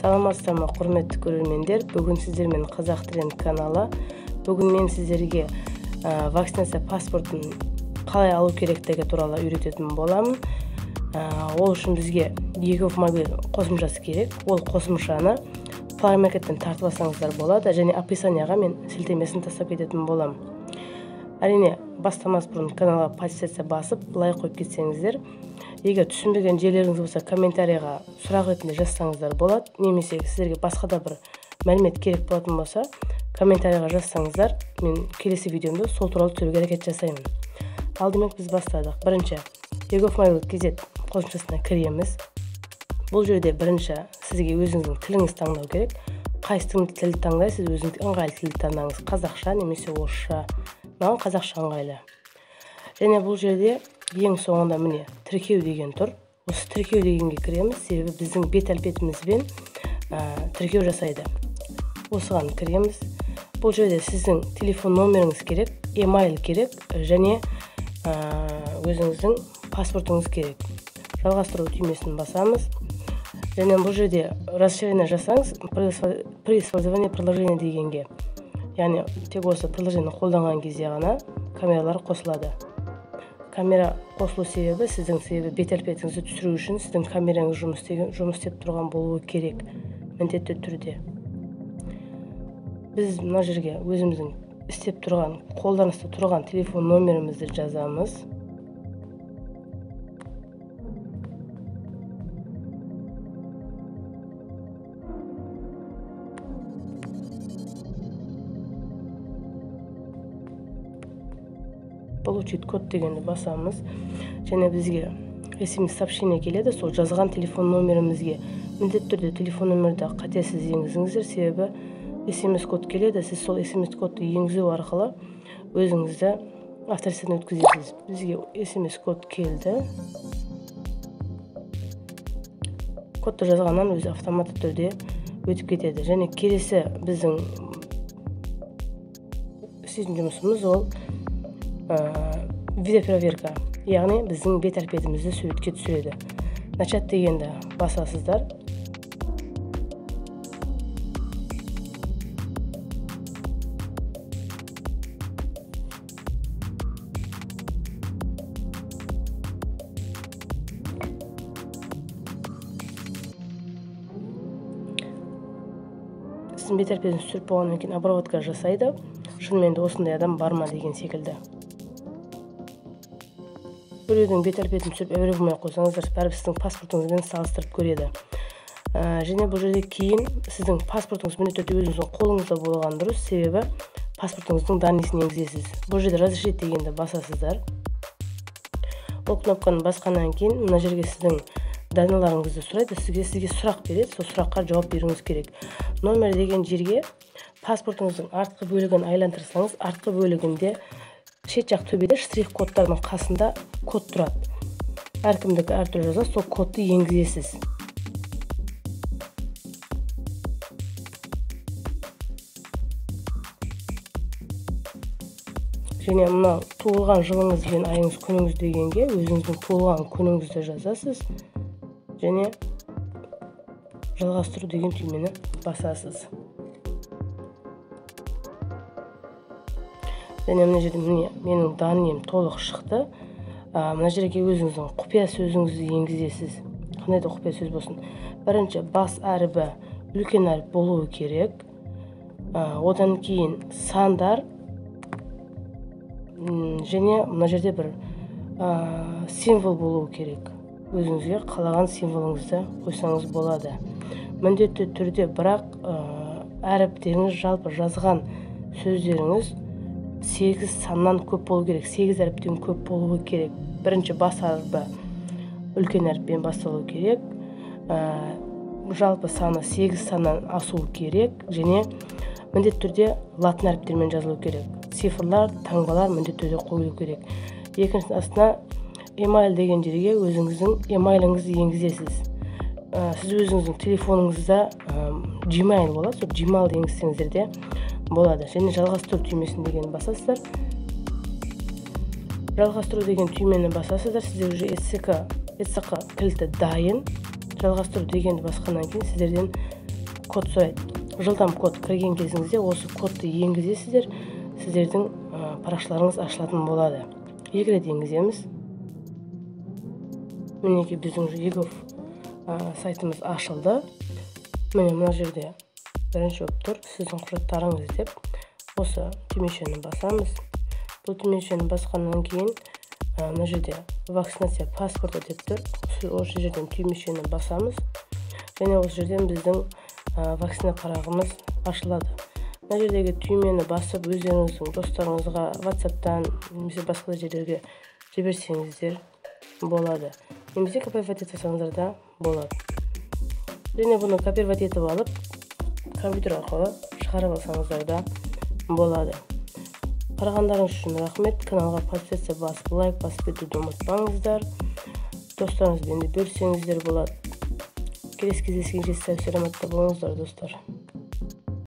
Саламатсыздар ма, құрметті көрермендер. Бүгін сіздермен Қазақ Тренд каналы. Бүгін мен сіздерге вакцинация паспортын қалай алу керектігі туралы үйрететін боламын. Ол үшін бізге Егов-мобиль қосымшасы керек. Ол қосымшаны Play Market'тен тартып алсаңыздар болады, және описанияға мен сілтемесін тастап кететін боламын. Әрине, бастамас бұрын каналға подписаться басып, лайк қойып кетсеңіздер, егер түсінбеген жерлеріңіз болса, комментарийға сұрақ ретінде жазсаңыздар болады, немесе сіздерге басқа да бір мәлімет керек болатын болса, комментарийға жазсаңыздар, мен келесі видеомда сол туралы түсіруге әрекет жасаймын. Алдымен біз бастадық. Бірінші, Егов-мобиль KZ қосымшасына кіреміз. Бұл жерде бірінші сізге өзіңіздің тіліңіз таңдау керек. Қайсы тілді таңдайсыз, өзіңізге ыңғайлы тілді таңдаңыз. Қазақша немесе орысша. Маған қазақша ыңғайлы. Және бұл жерде ең соңында міне тіркеу деген тұр. Осы тіркеу дегенге кіреміз, себебі біздің бет әлпетімізбен тіркеу жасайды. Осыған кіреміз. Бұл жерде сіздің телефон номеріңіз керек, емайл керек, және өзіңіздің паспортыңыз керек. Жалғастыру түймесін басамыз. Және бұл жерде расширение жасаңыз, при использовании приложения дегенге. Яғни тек осы приложение қолданған кезде ғана камералар қосылады. Камера қосылу себебі сіздің бет әлпетіңізді түсіру үшін сіздің камераңыз жұмыс істеп тұрған болуы керек, міндетті түрде. Біз мына жерге өзіміздің істеп тұрған, қолданыста тұрған телефон номерімізді жазамыз. Получить код дегенді басамыз, және бізге SMS сообщение келеді, сол жазған телефон номерімізге. Міндетті түрде телефон номерді қатесіз енгізіңіздер, себебі SMS код келеді, сіз сол SMS кодты енгізу арқылы өзіңізді авторизациядан өткізесіз. Бізге SMS код келді. Кодты жазғаннан өзі автоматты түрде өтіп кетеді. Және келесі біздің істейтін жұмысымыз ол видеопроверка, яғни біздің бет әлпетімізді суретке түсіреді. Начать дегенді басасыздар. Сіздің бет әлпетіңізді түсіріп болғаннан кейін обработка жасайды. Шынымен де осындай адам бар ма деген секілді. Біреудің бет әлпетін түсіріп әуре болмай қойсаңыздар, бәрібір сіздің паспортыңызбен салыстырып көреді. Және бұл жерде кейін сіздің паспортыңыз міндетті түрде өзіңіздің қолыңызда болған дұрыс, себебі паспортыңыздың даннысын енгізесіз. Бұл жерде разрешить дегенді басасыздар. Ол кнопканы басқаннан кейін мына жерге сіздің данныйларыңызды сұрайды, сізге сұрақ береді, сол сұраққа жауап беруіңіз керек. Номер деген жерге паспортыңыздың артқы бөлігін айландырсаңыз, артқы бөлігінде шет жақ төбеде штрих кодтардың қасында код тұрады. Әркімдікі әртүрлі жаза, сол кодты енгізесіз. Және мына туылған жылыңыз бен айыңыз, күніңіз дегенге өзіңіздің туылған күніңізді жазасыз. Және жалғастыру деген түймені басасыз. Және мына жерде менің данныйым толық шықты. Мына жерге өзіңіздің құпия сөзіңізді енгізесіз. Қандай да құпия сөз болсын. Бірінші, бас әрібі үлкен әріп болуы керек. Одан кейін сандар. Және мына жерде бір символ болуы керек. Өзіңізге қалаған символыңызды қойсаңыз болады. Міндетті түрде, бірақ әріптеріңіз, жалпы жазған сөздеріңіз 8 саннан көп болу керек, 8 әріптен көп болуы керек. Бірінші, бас әріпі үлкен әріппен басталу керек. Жалпы саны 8 саннан асуы керек, және міндетті түрде латын әріптермен жазылу керек. Цифрлар, таңбалар міндетті түрде қойылу керек. Екінші, астына емайл деген жерге өзіңіздің емайліңізді енгізесіз. Сіз өзіңіздің телефоныңызда Gmail болады, сол Gmail енгізсеңіздер де болады. Және жалғастыру түймесін деген басасыздар. Жалғастыру деген түймені басасыздар. Сізде уже SSK кілті дайын. Жалғастыру дегенді басқаннан кейін сіздерден код сурайт. Жылдам код кірген кезіңізде осы кодты енгізесіздер, сіздердің парақшаларыңыз ашылатын болады. 2 рет енгіземіз. Мінекей біздің егов сайтымыз ашылды. Міне мына жерде бірінші болып тұр, сіздің құжаттарыңыз деп. Осы түймешені басамыз. Бұл түймешені басқаннан кейін мына жерде вакцинация паспорты деп тұр. Осы жерден түймешені басамыз. Және осы жерден біздің вакцина парағымыз ашылады. Мына жердегі түймені басып өздеріңіздің достарыңызға WhatsApp-тан немесе басқа жерлерге жіберсеңіздер болады. Немесе копировать етсеңіздер де болады. Және бұны копировать етіп алып, компьютер арқылы шығарып алсаңыздар да болады. Қарағандарыңыз үшін рахмет. Каналға подписаться басып, лайк басып кетуді ұмытпаңыздар. Достарыңызбен де бөліссеңіздер болады. Келесі кездескенше сау саламатта болыңыздар, достар.